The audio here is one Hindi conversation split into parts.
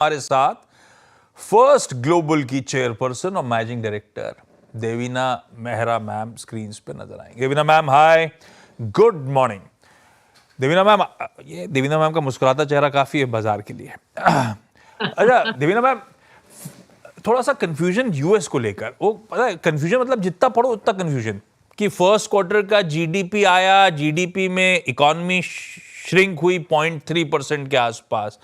हमारे साथ फर्स्ट ग्लोबल की चेयरपर्सन और managing director Devina Mehra ma'am screen पे नजर आएंगे। Devina ma'am hi, good morning. Devina ma'am, ये देवीना मैम का मुस्कुराता चेहरा काफी है बाजार के लिए। अच्छा देवीना मैम, थोड़ा सा कंफ्यूजन यूएस को लेकर, वो पता है कंफ्यूजन मतलब जितना पढ़ो उतना कंफ्यूजन कि फर्स्ट क्वार्टर का जीडीपी आया, जीडीपी में इकोनॉमी श्रिंक हुई 0.3% के आसपास।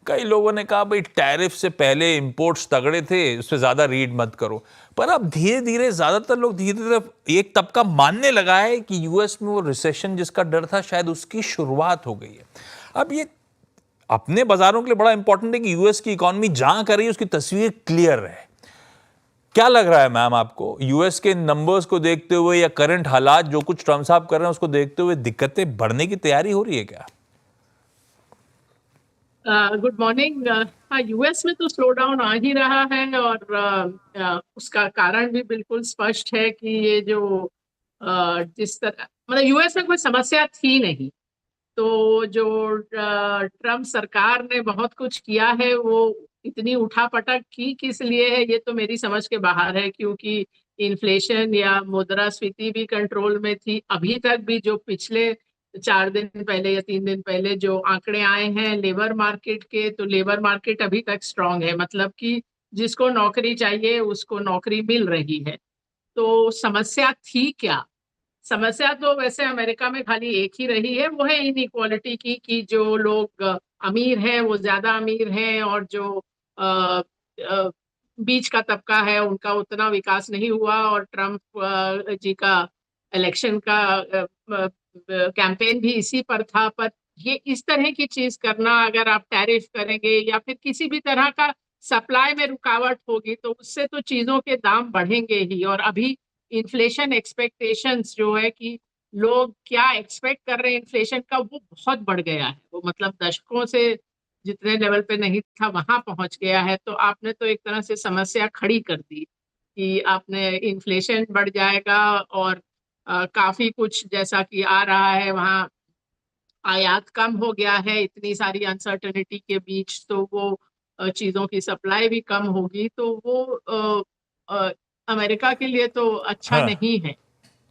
कई लोगों ने कहा भाई टैरिफ से पहले इंपोर्ट्स तगड़े थे, उस पर ज्यादा रीड मत करो। पर अब धीरे धीरे ज्यादातर लोग धीरे धीरे एक तबका मानने लगा है कि यूएस में वो रिसेशन जिसका डर था शायद उसकी शुरुआत हो गई है। अब ये अपने बाजारों के लिए बड़ा इंपॉर्टेंट है कि यूएस की इकोनॉमी जहां कर रही है उसकी तस्वीर क्लियर है। क्या लग रहा है मैम आपको, यूएस के नंबर्स को देखते हुए या करंट हालात जो कुछ ट्रम्प साहब कर रहे हैं उसको देखते हुए दिक्कतें बढ़ने की तैयारी हो रही है क्या? Good morning. हाँ, यूएस में तो स्लो डाउन आ ही रहा है और उसका कारण भी बिल्कुल स्पष्ट है कि ये जो जिस तरह मतलब यूएस में कोई समस्या थी नहीं, तो जो ट्रम्प सरकार ने बहुत कुछ किया है वो इतनी उठापटक की किस लिए है ये तो मेरी समझ के बाहर है, क्योंकि इन्फ्लेशन या मुद्रास्फीति भी कंट्रोल में थी। अभी तक भी जो पिछले 4 दिन पहले या 3 दिन पहले जो आंकड़े आए हैं लेबर मार्केट के, तो लेबर मार्केट अभी तक स्ट्रांग है, मतलब कि जिसको नौकरी चाहिए उसको नौकरी मिल रही है। तो समस्या थी क्या? समस्या तो वैसे अमेरिका में खाली एक ही रही है, वो है इनइक्वालिटी की, कि जो लोग अमीर हैं वो ज्यादा अमीर हैं और जो अ, अ, बीच का तबका है उनका उतना विकास नहीं हुआ। और ट्रम्प जी का इलेक्शन का कैंपेन भी इसी पर था। पर ये इस तरह की चीज करना, अगर आप टैरिफ करेंगे या फिर किसी भी तरह का सप्लाई में रुकावट होगी तो उससे तो चीजों के दाम बढ़ेंगे ही। और अभी इन्फ्लेशन एक्सपेक्टेशंस जो है कि लोग क्या एक्सपेक्ट कर रहे हैं इन्फ्लेशन का, वो बहुत बढ़ गया है। वो मतलब दशकों से जितने लेवल पे नहीं था वहां पहुंच गया है। तो आपने तो एक तरह से समस्या खड़ी कर दी कि आपने इन्फ्लेशन बढ़ जाएगा और काफी कुछ जैसा कि आ रहा है वहाँ आयात कम हो गया है इतनी सारी अनसर्टेनिटी के बीच, तो वो चीजों की सप्लाई भी कम होगी, तो वो अमेरिका के लिए तो अच्छा हाँ, नहीं है।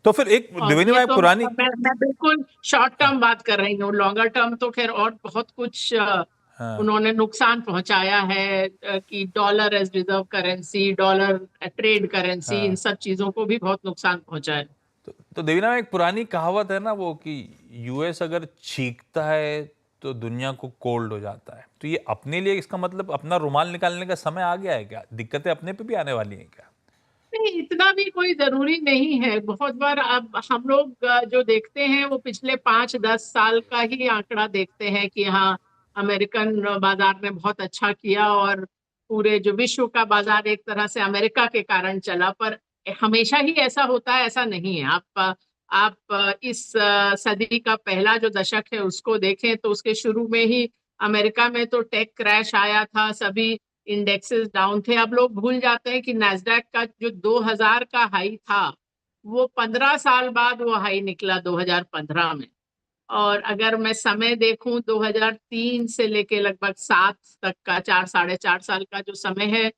तो फिर एक और देवेंद्र ये भाई तो पुरानी। मैं बिल्कुल शॉर्ट टर्म बात कर रही हूँ। लॉन्गर टर्म तो खैर और बहुत कुछ हाँ, उन्होंने नुकसान पहुंचाया है, कि dollar as reserve currency, dollar trade currency, इन हाँ, सब चीजों को भी बहुत नुकसान पहुंचा है। तो देवेंद्र भाई एक पुरानी कहावत है ना वो कि यूएस अगर छींकता है तो दुनिया को कोल्ड हो जाता है। तो ये अपने लिए इसका मतलब अपना रुमाल निकालने का समय आ गया है क्या? दिक्कतें अपने पे भी आने वाली हैं क्या? नहीं, इतना भी कोई जरूरी नहीं है। बहुत बार अब हम लोग जो देखते हैं वो पिछले 5-10 साल का ही आंकड़ा देखते हैं कि हाँ, अमेरिकन बाजार ने बहुत अच्छा किया और पूरे जो विश्व का बाजार एक तरह से अमेरिका के कारण चला। पर हमेशा ही ऐसा होता है ऐसा नहीं है। आप इस सदी का पहला जो दशक है उसको देखें तो उसके शुरू में ही अमेरिका में तो टेक क्रैश आया था, सभी इंडेक्सेस डाउन थे। अब लोग भूल जाते हैं कि नैस्डैक का जो 2000 का हाई था वो 15 साल बाद वो हाई निकला 2015 में। और अगर मैं समय देखूं 2003 से लेके लगभग 7 तक का, 4 साढ़े 4 साल का जो समय है,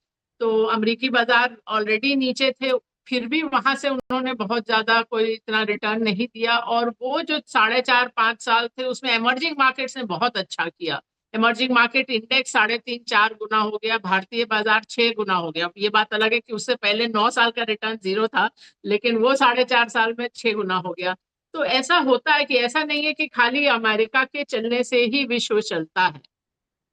तो अमेरिकी बाजार ऑलरेडी नीचे थे, फिर भी वहां से उन्होंने बहुत ज्यादा कोई इतना रिटर्न नहीं दिया। और वो जो 4.5-5 साल थे उसमें इमर्जिंग मार्केट्स ने बहुत अच्छा किया। इमर्जिंग मार्केट इंडेक्स 3.5-4 गुना हो गया, भारतीय बाजार 6 गुना हो गया। अब ये बात अलग है कि उससे पहले 9 साल का रिटर्न जीरो था, लेकिन वो 4.5 साल में 6 गुना हो गया। तो ऐसा होता है कि ऐसा नहीं है कि खाली अमेरिका के चलने से ही विश्व चलता है।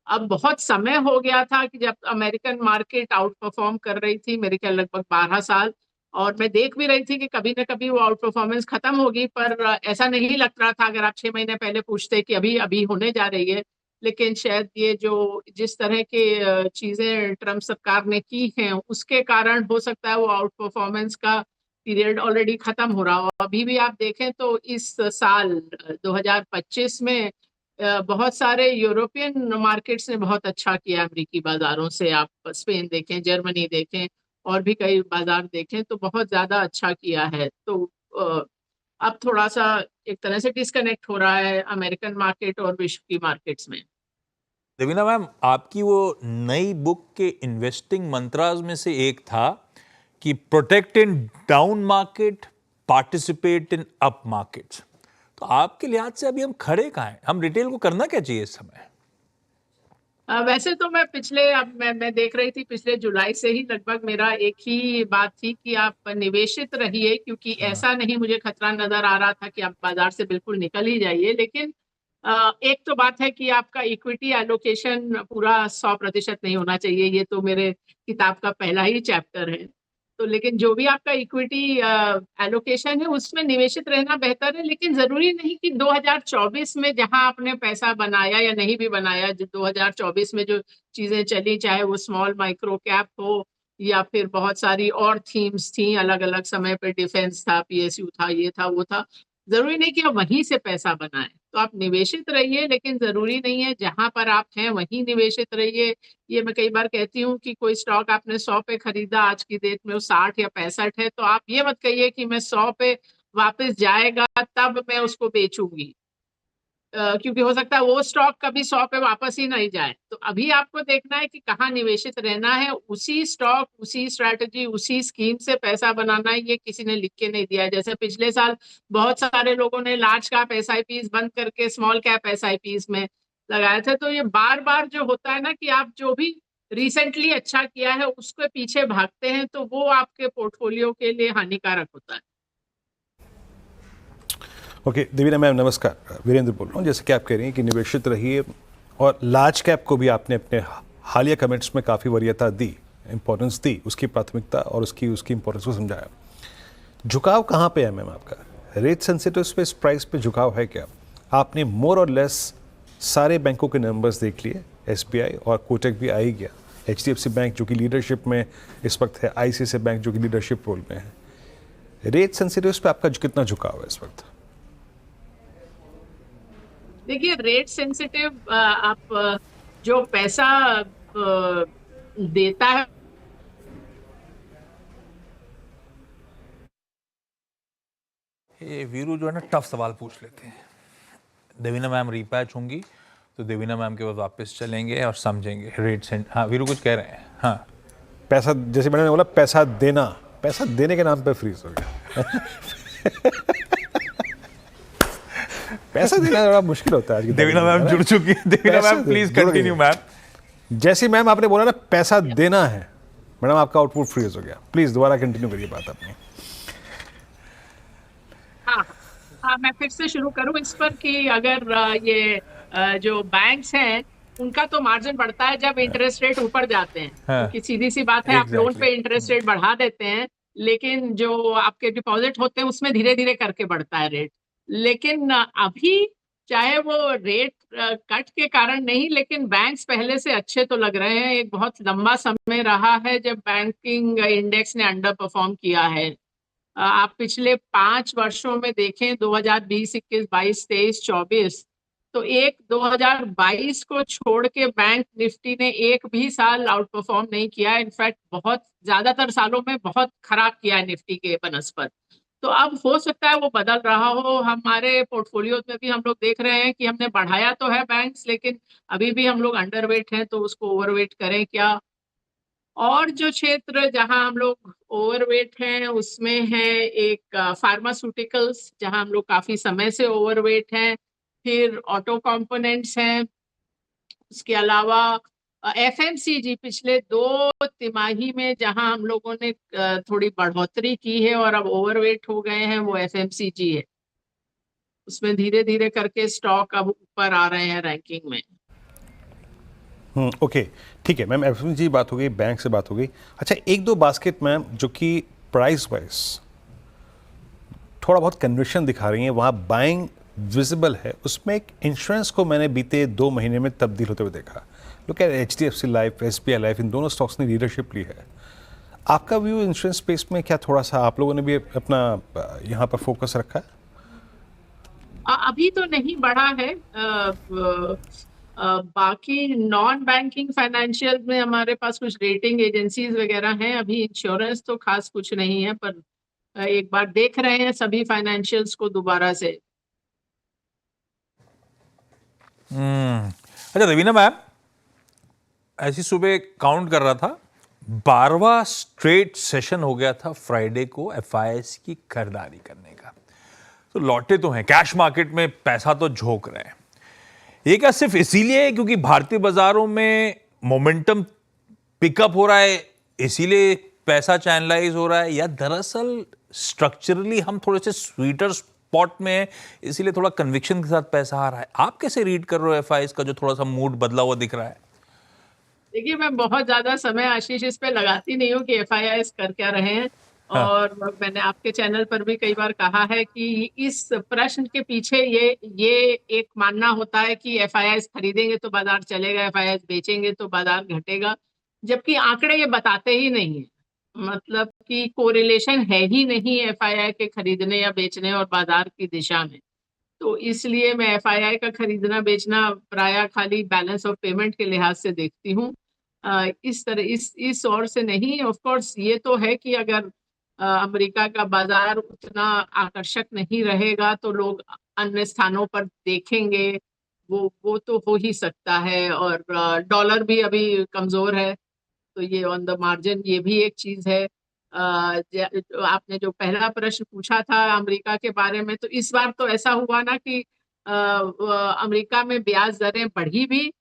अब बहुत समय हो गया था कि जब अमेरिकन मार्केट आउट परफॉर्म कर रही थी, मेरे ख्याल लगभग 12 साल। और मैं देख भी रही थी कि कभी ना कभी वो आउट परफॉर्मेंस खत्म होगी, पर ऐसा नहीं लग रहा था अगर आप 6 महीने पहले पूछते कि अभी अभी होने जा रही है। लेकिन शायद ये जो जिस तरह के चीजें ट्रम्प सरकार ने की हैं उसके कारण हो सकता है वो आउट परफॉर्मेंस का पीरियड ऑलरेडी खत्म हो रहा हो। अभी भी आप देखें तो इस साल 2025 में बहुत सारे यूरोपियन मार्केट्स ने बहुत अच्छा किया अमेरिकी बाजारों से। आप स्पेन देखें, जर्मनी देखें और भी कई बाजार देखें तो बहुत ज्यादा अच्छा किया है। तो अ, अब थोड़ा सा एक तरह से डिस्कनेक्ट हो रहा है अमेरिकन मार्केट और विश्व की मार्केट्स में। देवीना मैम, आपकी वो नई बुक के इन्वेस्टिंग मंत्राज में से एक था कि protect in down market, participate in up markets. तो आपके लिहाज से अभी हम खड़े कहाँ हैं? हम रिटेल को करना क्या चाहिए इस समय? वैसे तो मैं पिछले अब मैं देख रही थी पिछले जुलाई से ही लगभग मेरा एक ही बात थी कि आप निवेशित रहिए, क्योंकि ऐसा नहीं मुझे खतरा नजर आ रहा था कि आप बाजार से बिल्कुल निकल ही जाइए। लेकिन एक तो बात है कि आपका इक्विटी एलोकेशन पूरा 100% नहीं होना चाहिए, ये तो मेरे किताब का पहला ही चैप्टर है। तो लेकिन जो भी आपका इक्विटी एलोकेशन है उसमें निवेशित रहना बेहतर है, लेकिन जरूरी नहीं कि 2024 में जहां आपने पैसा बनाया या नहीं भी बनाया, जो 2024 में जो चीजें चली, चाहे वो स्मॉल माइक्रो कैप हो या फिर बहुत सारी और थीम्स थी अलग अलग समय पे, डिफेंस था, पीएसयू था, ये था वो था, जरूरी नहीं कि आप वहीं से पैसा बनाएं। तो आप निवेशित रहिए, लेकिन जरूरी नहीं है जहां पर आप हैं वहीं निवेशित रहिए। ये मैं कई बार कहती हूँ कि कोई स्टॉक आपने 100 पे खरीदा, आज की डेट में वो 60 या 65 है, तो आप ये मत कहिए कि मैं 100 पे वापस जाएगा तब मैं उसको बेचूंगी, क्योंकि हो सकता है वो स्टॉक कभी 100 पे वापस ही नहीं जाए। तो अभी आपको देखना है कि कहाँ निवेशित रहना है, उसी स्टॉक, उसी स्ट्रैटेजी, उसी स्कीम से पैसा बनाना है। ये किसी ने लिख के नहीं दिया है। जैसे पिछले साल बहुत सारे लोगों ने लार्ज कैप एसआईपीज बंद करके स्मॉल कैप एसआईपीज में लगाए थे। तो ये बार बार जो होता है ना कि आप जो भी रिसेंटली अच्छा किया है उसके पीछे भागते हैं, तो वो आपके पोर्टफोलियो के लिए हानिकारक होता है। ओके देवीना मैम, नमस्कार। वीरेंद्र बोल रहा हूँ। जैसे कि आप कह रही हैं कि निवेशित रहिए, और लार्ज कैप को भी आपने अपने हालिया कमेंट्स में काफ़ी वरीयता दी, इंपॉर्टेंस दी, उसकी प्राथमिकता और उसकी इंपॉर्टेंस को समझाया। झुकाव कहाँ पे है मैम आपका? रेट सेंसिटिव पे, इस प्राइस पे झुकाव है क्या? आपने मोर और लेस सारे बैंकों के नंबर्स देख लिए, एसबीआई और कोटक भी आ ही गया, एचडीएफसी बैंक जो कि लीडरशिप में इस वक्त है, आईसीआईसीआई बैंक जो कि लीडरशिप रोल में है। रेट सेंसिटिव पे आपका कितना झुकाव है इस वक्त? देखिए, रेट सेंसिटिव आप जो पैसा देता है, ये वीरू जो है ना, टफ सवाल पूछ लेते हैं। देवीना मैम रीपैच होंगी तो देवीना मैम के पास वापस चलेंगे और समझेंगे रेट से। हाँ, वीरू कुछ कह रहे हैं। हाँ, पैसा, जैसे मैंने बोला, पैसा देने के नाम पे फ्रीज हो गया। पैसा देना थोड़ा मुश्किल होता है आज की देवीना मैम जुड़ चुकी है। Devina ma'am please continue ma'am. जैसे मैम आपने बोला ना पैसा देना है, मैडम आपका आउटपुट फ्रीज हो गया। प्लीज दोबारा कंटिन्यू करिए बात अपनी। हाँ हाँ, मैं फिर से शुरू करूं इस पर कि अगर ये जो बैंक्स हैं उनका तो मार्जिन बढ़ता है जब इंटरेस्ट रेट ऊपर जाते हैं, हाँ, क्योंकि सीधी सी बात है, आप लोन एग्जैक्टली। पे इंटरेस्ट रेट बढ़ा देते हैं, लेकिन जो आपके डिपॉजिट होते हैं उसमें धीरे धीरे करके बढ़ता है रेट। लेकिन अभी चाहे वो रेट कट के कारण नहीं, लेकिन बैंक्स पहले से अच्छे तो लग रहे हैं। एक बहुत लंबा समय रहा है जब बैंकिंग इंडेक्स ने अंडर परफॉर्म किया है। आप पिछले 5 वर्षों में देखें, 2020, 21, 22, 23, 24, तो एक 2022 को छोड़ के बैंक निफ्टी ने एक भी साल आउट परफॉर्म नहीं किया। इनफैक्ट बहुत ज्यादातर सालों में बहुत खराब किया है निफ्टी के बनस्पत। तो अब हो सकता है वो बदल रहा हो। हमारे पोर्टफोलियो में भी हम लोग देख रहे हैं कि हमने बढ़ाया तो है बैंक्स, लेकिन अभी भी हम लोग अंडरवेट हैं, तो उसको ओवरवेट करें क्या? और जो क्षेत्र जहां हम लोग ओवरवेट हैं उसमें है एक फार्मास्यूटिकल्स, जहां हम लोग काफी समय से ओवरवेट हैं। फिर ऑटो कंपोनेंट्स हैं। उसके अलावा एफएमसीजी पिछले 2 तिमाही में जहां हम लोगों ने थोड़ी बढ़ोतरी की है और अब ओवरवेट हो गए हैं, वो एफएमसीजी है। उसमें धीरे धीरे करके स्टॉक अब ऊपर आ रहे हैं रैंकिंग में। ओके, ठीक है मैम। एफएमजी बात हो गई, बैंक से बात हो गई। अच्छा, एक दो बास्केट मैम जो कि प्राइस वाइज थोड़ा बहुत कन्विक्शन दिखा रही हैं, वहाँ बाइंग विजिबल है। उसमें एक इंश्योरेंस को मैंने बीते 2 महीने में तब्दील होते हुए देखा। Look at HDFC life, SBI life, इन दोनों स्टॉक्स ने लीडरशिप ली है। आपका व्यू इंश्योरेंस स्पेस में क्या, थोड़ा सा आप लोगों ने भी अपना यहाँ पर फोकस रखा है? अभी तो नहीं बढ़ा है। बाकी नॉन बैंकिंग फाइनेंशियल में हमारे पास कुछ रेटिंग एजेंसीज वगैरह हैं। अभी इंश्योरेंस तो खास कुछ नहीं है, पर एक बार देख रहे हैं सभी फाइनेंशियल्स को दोबारा से। अच्छा देवीना मैम, ऐसी सुबह काउंट कर रहा था, 12वां स्ट्रेट सेशन हो गया था फ्राइडे को एफआईआईस की खरीदारी करने का। तो लौटे तो हैं, कैश मार्केट में पैसा तो झोंक रहे हैं। ये क्या सिर्फ इसीलिए है क्योंकि भारतीय बाजारों में मोमेंटम पिकअप हो रहा है इसीलिए पैसा चैनलाइज हो रहा है, या दरअसल स्ट्रक्चरली हम थोड़े से स्वीटर स्पॉट में हैं इसीलिए थोड़ा कन्विक्शन के साथ पैसा आ रहा है? आप कैसे रीड कर रहे हो एफआईआईस का जो थोड़ा सा मूड बदला हुआ दिख रहा है? देखिए, मैं बहुत ज्यादा समय आशीष इस पे लगाती नहीं हूँ कि एफआईआईएस कर क्या रहे हैं। हाँ। और मैंने आपके चैनल पर भी कई बार कहा है कि इस प्रश्न के पीछे ये एक मानना होता है कि एफआईआईएस खरीदेंगे तो बाजार चलेगा, एफआईआईएस बेचेंगे तो बाजार घटेगा, जबकि आंकड़े ये बताते ही नहीं है। मतलब कि कोरिलेशन है ही नहीं एफआईआई के खरीदने या बेचने और बाजार की दिशा में। तो इसलिए मैं एफआईआई का खरीदना बेचना प्रायः खाली बैलेंस ऑफ पेमेंट के लिहाज से देखती हूँ। इस तरह इस ओर से नहीं। ऑफ कोर्स ये तो है कि अगर अमेरिका का बाजार उतना आकर्षक नहीं रहेगा तो लोग अन्य स्थानों पर देखेंगे, वो तो हो ही सकता है। और डॉलर भी अभी कमजोर है, तो ये ऑन द मार्जिन ये भी एक चीज है। आपने जो पहला प्रश्न पूछा था अमेरिका के बारे में, तो इस बार तो ऐसा हुआ ना कि अमेरिका में ब्याज दरें बढ़ी भी,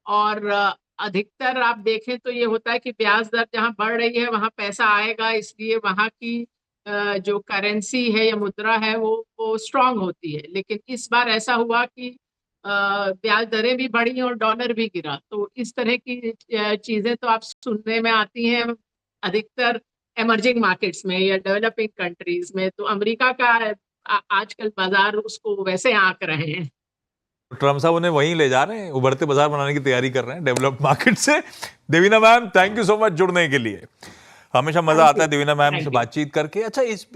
और अधिकतर आप देखें तो ये होता है कि ब्याज दर जहां बढ़ रही है वहां पैसा आएगा, इसलिए वहां की जो करेंसी है या मुद्रा है वो स्ट्रांग होती है। लेकिन इस बार ऐसा हुआ कि ब्याज दरें भी बढ़ी और डॉलर भी गिरा। तो इस तरह की चीजें तो आप सुनने में आती हैं अधिकतर इमर्जिंग मार्केट्स में या डेवलपिंग कंट्रीज में। तो अमेरिका का आजकल बाजार उसको वैसे आंक रहे हैं। ट्रम्प साहब उन्हें वहीं ले जा रहे हैं, उभरते बाजार बनाने की तैयारी कर रहे हैं डेवलप्ड मार्केट से। Devina ma'am, thank you so much जुड़ने के लिए। हमेशा मजा आता है देवीना मैम से बातचीत करके। अच्छा, इस